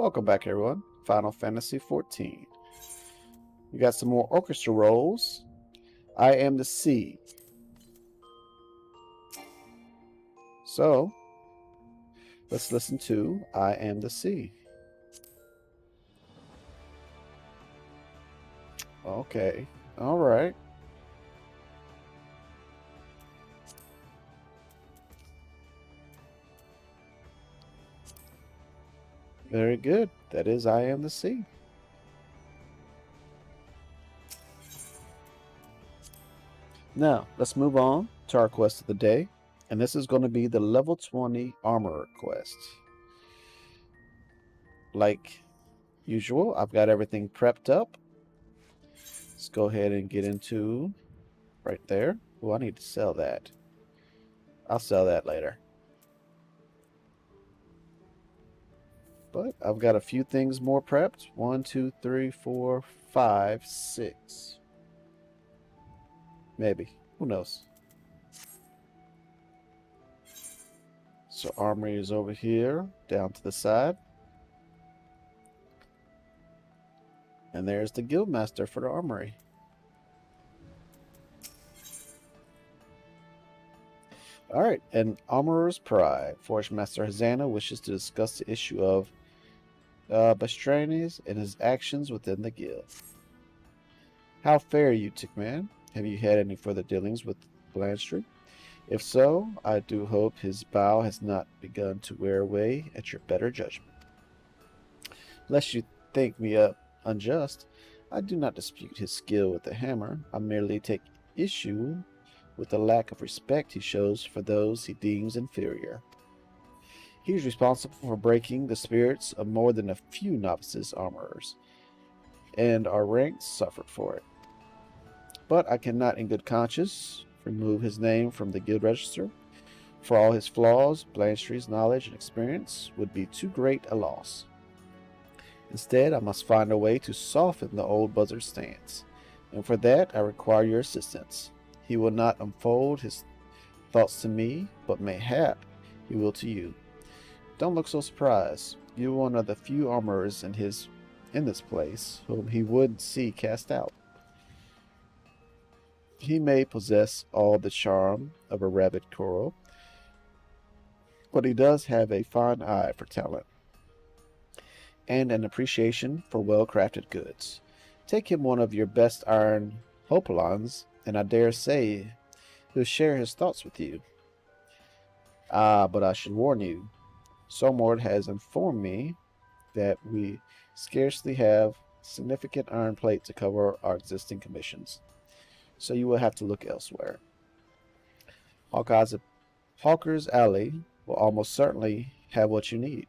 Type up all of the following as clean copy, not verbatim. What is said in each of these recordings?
Welcome back, everyone. Final Fantasy XIV. We got some more orchestra rolls. I am the sea. So, let's listen to I Am the Sea. Okay. All right. Very good. That is I Am the Sea. Now, let's move on to our quest of the day. And this is going to be the level 20 armorer quest. Like usual, I've got everything prepped up. Let's go ahead and get into right there. Oh, I need to sell that. I'll sell that later. But I've got a few things more prepped. 1, 2, 3, 4, 5, 6. Maybe. Who knows? So armory is over here, down to the side. And there's the guildmaster for the armory. Alright, and Armorer's Pride. Forge Master Hazana wishes to discuss the issue of Bastranes and his actions within the guild. How fare you, Tickman? Have you had any further dealings with Blanchard? If so, I do hope his bow has not begun to wear away at your better judgment. Lest you think me unjust, I do not dispute his skill with the hammer. I merely take issue with the lack of respect he shows for those he deems inferior. He is responsible for breaking the spirits of more than a few novices armorers, and our ranks suffered for it. But I cannot in good conscience remove his name from the guild register. For all his flaws, Blanchard's knowledge and experience would be too great a loss. Instead, I must find a way to soften the old buzzard's stance, and for that I require your assistance. He will not unfold his thoughts to me, but mayhap he will to you. Don't look so surprised. You are one of the few armorers in this place whom he would see cast out. He may possess all the charm of a rabid coral, but he does have a fine eye for talent and an appreciation for well-crafted goods. Take him one of your best iron hopalons, and I dare say he'll share his thoughts with you. But I should warn you, Somord has informed me that we scarcely have significant iron plate to cover our existing commissions, so you will have to look elsewhere. Hawker's Alley will almost certainly have what you need,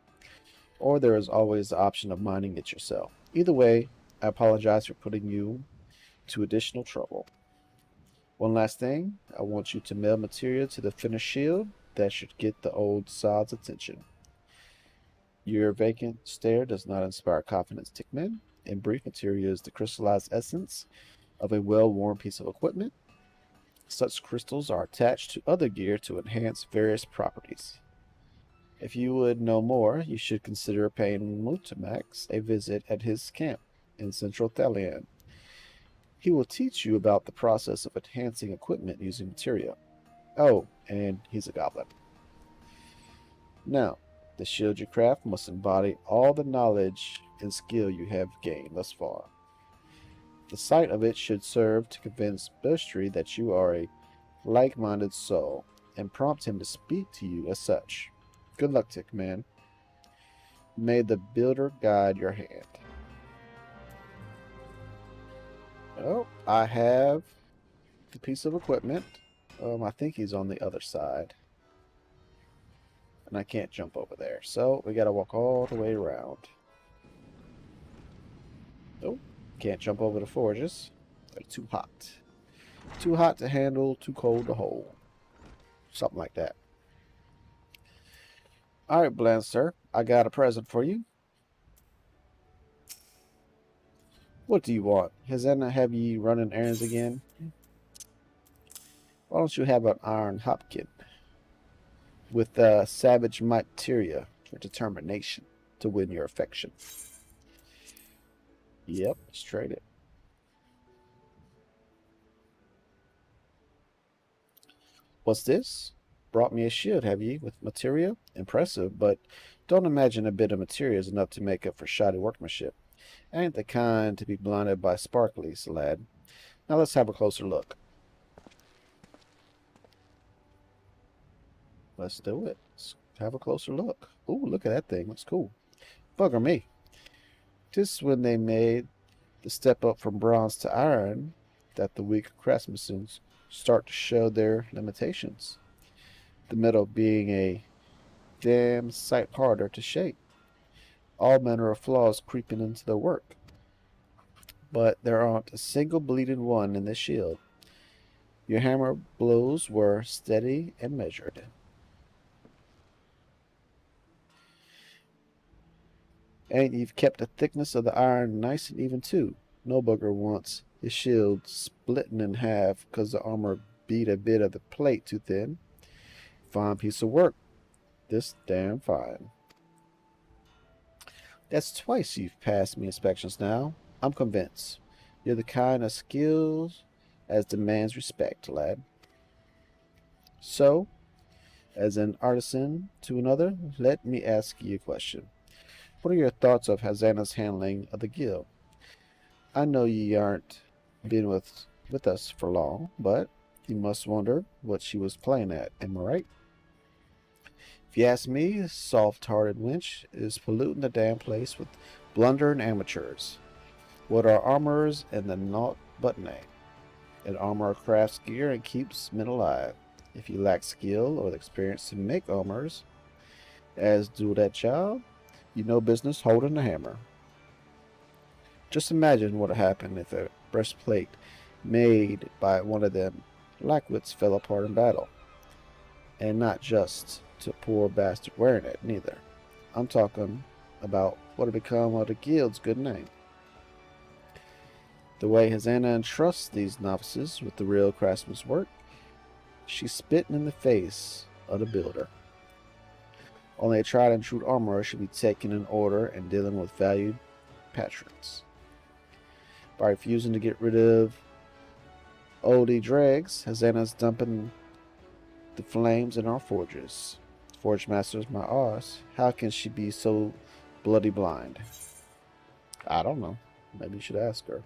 or there is always the option of mining it yourself. Either way, I apologize for putting you to additional trouble. One last thing, I want you to mail material to the finished shield. That should get the old sod's attention. Your vacant stare does not inspire confidence, Tickman. In brief, material is the crystallized essence of a well-worn piece of equipment. Such crystals are attached to other gear to enhance various properties. If you would know more, you should consider paying Mutamax a visit at his camp in Central Thalian. He will teach you about the process of enhancing equipment using materia. Oh, and he's a goblin. Now, the shield you craft must embody all the knowledge and skill you have gained thus far. The sight of it should serve to convince Bestri that you are a like-minded soul, and prompt him to speak to you as such. Good luck, Tickman. May the builder guide your hand. Oh, I have the piece of equipment. I think he's on the other side. And I can't jump over there. So we gotta walk all the way around. Oh, can't jump over the forges. They're too hot. Too hot to handle, too cold to hold. Something like that. Alright, Bland, sir. I got a present for you. What do you want? Has Anna have you running errands again? Why don't you have an iron hopkin with savage materia for determination? to win your affection. Yep, let's trade it. What's this? Brought me a shield, have ye, with materia? Impressive, but don't imagine a bit of materia is enough to make up for shoddy workmanship. I ain't the kind to be blinded by sparklies, lad. Now let's have a closer look. Let's do it. Let's have a closer look. Ooh, look at that thing. Looks cool. Bugger me. Just when they made the step up from bronze to iron that the weaker craftsmen start to show their limitations. The metal being a damn sight harder to shape. All manner of flaws creeping into their work. But there aren't a single bleeding one in the shield. Your hammer blows were steady and measured. And you've kept the thickness of the iron nice and even too. No bugger wants his shield splitting in half because the armor beat a bit of the plate too thin. Fine piece of work. This damn fine. That's twice you've passed me inspections now. I'm convinced. You're the kind of skills as demands respect, lad. So, as an artisan to another, let me ask you a question. What are your thoughts of Hazana's handling of the guild? I know ye aren't been with us for long, but you must wonder what she was playing at, am I right? If you ask me, this soft-hearted wench is polluting the damn place with blundering amateurs. What are armorers and the naught but name? An armorer crafts gear and keeps men alive. If you lack skill or the experience to make armors, as do that job, you no business holding a hammer. Just imagine what would happen if a breastplate made by one of them lackwits fell apart in battle. And not just to a poor bastard wearing it, neither. I'm talking about what had become of the guild's good name. The way Hazana entrusts these novices with the real craftsman's work, she's spitting in the face of the builder. Only a tried and true armorer should be taken in order and dealing with valued patrons. By refusing to get rid of oldie dregs, Hazana's dumping the flames in our forges. Forge masters my arse. How can she be so bloody blind? I don't know. Maybe you should ask her.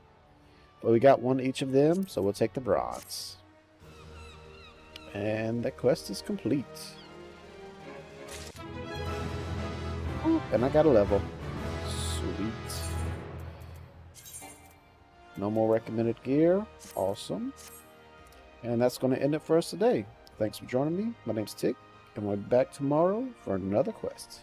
But we got one each of them, so we'll take the bronze. And the quest is complete. And I got a level. Sweet. No more recommended gear. Awesome. And that's going to end it for us today. Thanks for joining me. My name's Tick, and we'll be back tomorrow for another quest.